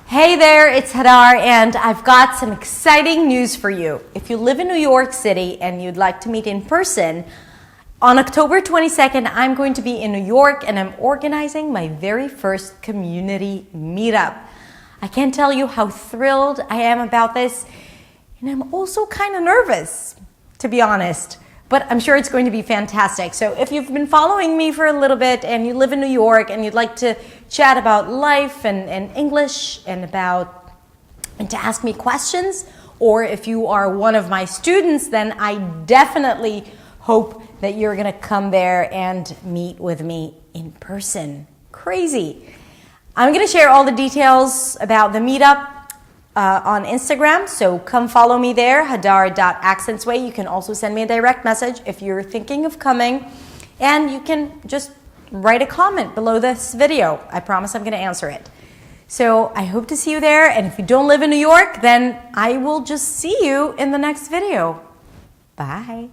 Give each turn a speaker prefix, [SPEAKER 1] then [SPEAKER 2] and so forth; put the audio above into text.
[SPEAKER 1] Hey there, it's Hadar, and I've got some exciting news for you. If you live in New York City and you'd like to meet in person, on October 22nd, I'm going to be in New York and I'm organizing my very first community meetup. I can't tell you how thrilled I am about this, and I'm also kind of nervous, to be honest. But I'm sure it's going to be fantastic. So if you've been following me for a little bit and you live in New York and you'd like to chat about life and English and to ask me questions, or if you are one of my students, then I definitely hope that you're going to come there and meet with me in person. Crazy. I'm going to share all the details about the meetup on Instagram, so come follow me there, hadar.accentsway. You can also send me a direct message if you're thinking of coming, and you can just write a comment below this video. I promise I'm going to answer it. So I hope to see you there, and if you don't live in New York, then I will just see you in the next video. Bye.